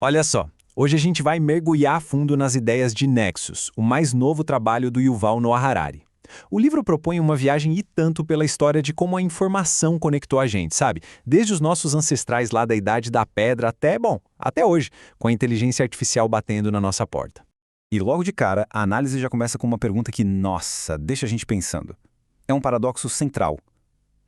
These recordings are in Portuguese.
Olha só, hoje a gente vai mergulhar a fundo nas ideias de Nexus, o mais novo trabalho do Yuval Noah Harari. O livro propõe uma viagem e tanto pela história de como a informação conectou a gente, sabe? Desde os nossos ancestrais lá da Idade da Pedra até, bom, até hoje, com a inteligência artificial batendo na nossa porta. E logo de cara, a análise já começa com uma pergunta que, nossa, deixa a gente pensando. É um paradoxo central.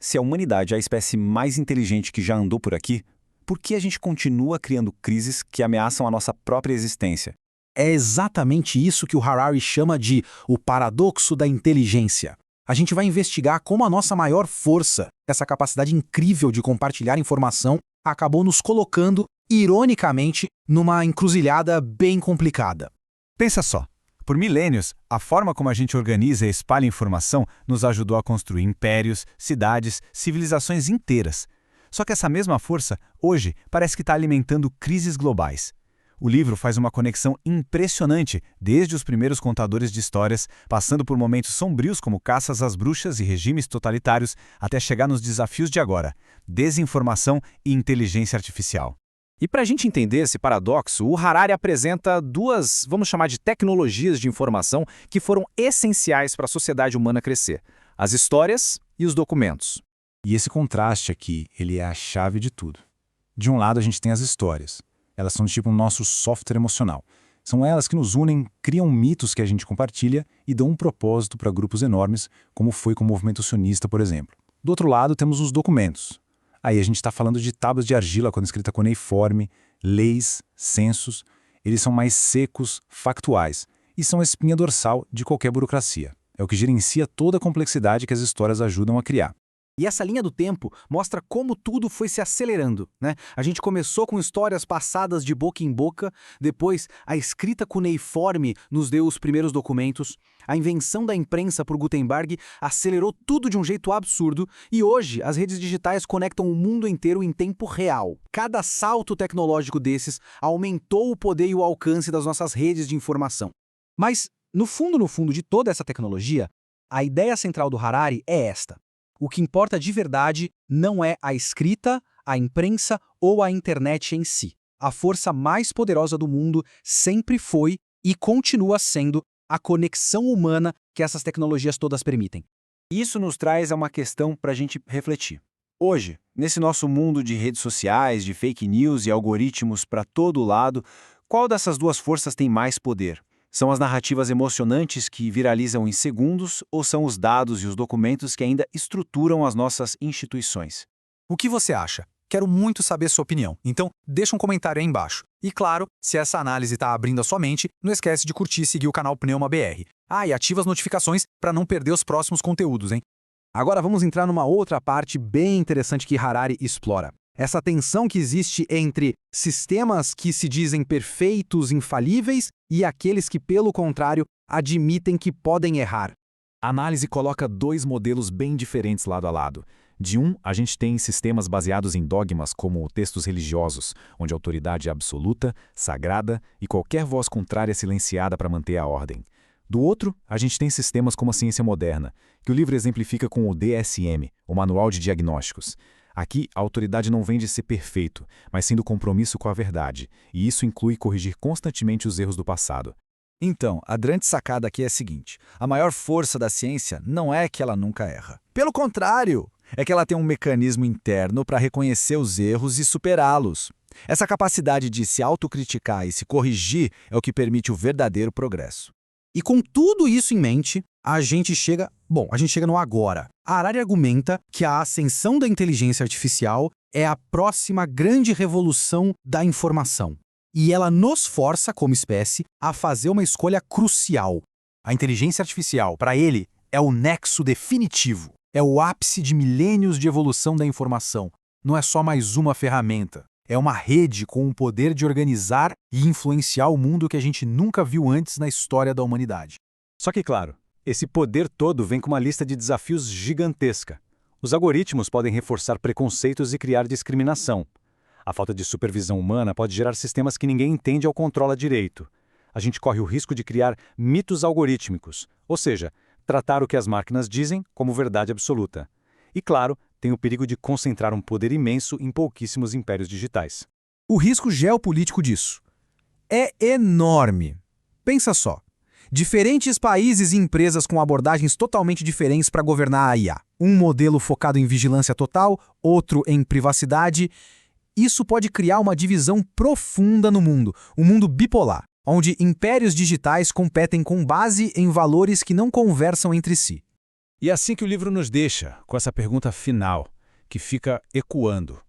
Se a humanidade é a espécie mais inteligente que já andou por aqui, por que a gente continua criando crises que ameaçam a nossa própria existência? É exatamente isso que o Harari chama de o paradoxo da inteligência. A gente vai investigar como a nossa maior força, essa capacidade incrível de compartilhar informação, acabou nos colocando, ironicamente, numa encruzilhada bem complicada. Pensa só, por milênios, a forma como a gente organiza e espalha informação nos ajudou a construir impérios, cidades, civilizações inteiras. Só que essa mesma força, hoje, parece que está alimentando crises globais. O livro faz uma conexão impressionante, desde os primeiros contadores de histórias, passando por momentos sombrios como caças às bruxas e regimes totalitários, até chegar nos desafios de agora, desinformação e inteligência artificial. E para a gente entender esse paradoxo, o Harari apresenta duas, vamos chamar de tecnologias de informação que foram essenciais para a sociedade humana crescer: as histórias e os documentos. E esse contraste aqui, ele é a chave de tudo. De um lado a gente tem as histórias. Elas são tipo o nosso software emocional. São elas que nos unem, criam mitos que a gente compartilha e dão um propósito para grupos enormes, como foi com o movimento sionista, por exemplo. Do outro lado temos os documentos. Aí a gente está falando de tábuas de argila com escrita cuneiforme, leis, censos. Eles são mais secos, factuais, e são a espinha dorsal de qualquer burocracia. É o que gerencia toda a complexidade que as histórias ajudam a criar. E essa linha do tempo mostra como tudo foi se acelerando, né? A gente começou com histórias passadas de boca em boca, depois a escrita cuneiforme nos deu os primeiros documentos, a invenção da imprensa por Gutenberg acelerou tudo de um jeito absurdo e hoje as redes digitais conectam o mundo inteiro em tempo real. Cada salto tecnológico desses aumentou o poder e o alcance das nossas redes de informação. Mas, no fundo de toda essa tecnologia, a ideia central do Harari é esta. O que importa de verdade não é a escrita, a imprensa ou a internet em si. A força mais poderosa do mundo sempre foi e continua sendo a conexão humana que essas tecnologias todas permitem. Isso nos traz a uma questão para a gente refletir. Hoje, nesse nosso mundo de redes sociais, de fake news e algoritmos para todo lado, qual dessas duas forças tem mais poder? São as narrativas emocionantes que viralizam em segundos ou são os dados e os documentos que ainda estruturam as nossas instituições? O que você acha? Quero muito saber sua opinião, então deixa um comentário aí embaixo. E claro, se essa análise está abrindo a sua mente, não esquece de curtir e seguir o canal Pneuma BR. E ativa as notificações para não perder os próximos conteúdos, hein? Agora vamos entrar numa outra parte bem interessante que Harari explora. Essa tensão que existe entre sistemas que se dizem perfeitos, infalíveis, e aqueles que, pelo contrário, admitem que podem errar. A análise coloca dois modelos bem diferentes lado a lado. De um, a gente tem sistemas baseados em dogmas como textos religiosos, onde a autoridade é absoluta, sagrada e qualquer voz contrária é silenciada para manter a ordem. Do outro, a gente tem sistemas como a ciência moderna, que o livro exemplifica com o DSM, o Manual de Diagnósticos. Aqui, a autoridade não vem de ser perfeito, mas sim do compromisso com a verdade, e isso inclui corrigir constantemente os erros do passado. Então, a grande sacada aqui é a seguinte: a maior força da ciência não é que ela nunca erra. Pelo contrário, é que ela tem um mecanismo interno para reconhecer os erros e superá-los. Essa capacidade de se autocriticar e se corrigir é o que permite o verdadeiro progresso. E com tudo isso em mente, a gente chega no agora. A Harari argumenta que a ascensão da inteligência artificial é a próxima grande revolução da informação. E ela nos força, como espécie, a fazer uma escolha crucial. A inteligência artificial, para ele, é o nexo definitivo. É o ápice de milênios de evolução da informação. Não é só mais uma ferramenta. É uma rede com o poder de organizar e influenciar o mundo que a gente nunca viu antes na história da humanidade. Só que, claro, esse poder todo vem com uma lista de desafios gigantesca. Os algoritmos podem reforçar preconceitos e criar discriminação. A falta de supervisão humana pode gerar sistemas que ninguém entende ou controla direito. A gente corre o risco de criar mitos algorítmicos, ou seja, tratar o que as máquinas dizem como verdade absoluta. E, claro, tem o perigo de concentrar um poder imenso em pouquíssimos impérios digitais. O risco geopolítico disso é enorme. Pensa só. Diferentes países e empresas com abordagens totalmente diferentes para governar a IA. Um modelo focado em vigilância total, outro em privacidade. Isso pode criar uma divisão profunda no mundo, um mundo bipolar, onde impérios digitais competem com base em valores que não conversam entre si. E é assim que o livro nos deixa, com essa pergunta final, que fica ecoando.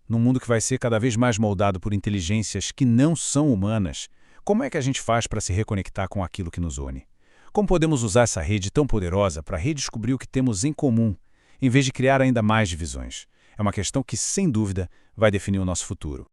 Num mundo que vai ser cada vez mais moldado por inteligências que não são humanas, como é que a gente faz para se reconectar com aquilo que nos une? Como podemos usar essa rede tão poderosa para redescobrir o que temos em comum, em vez de criar ainda mais divisões? É uma questão que, sem dúvida, vai definir o nosso futuro.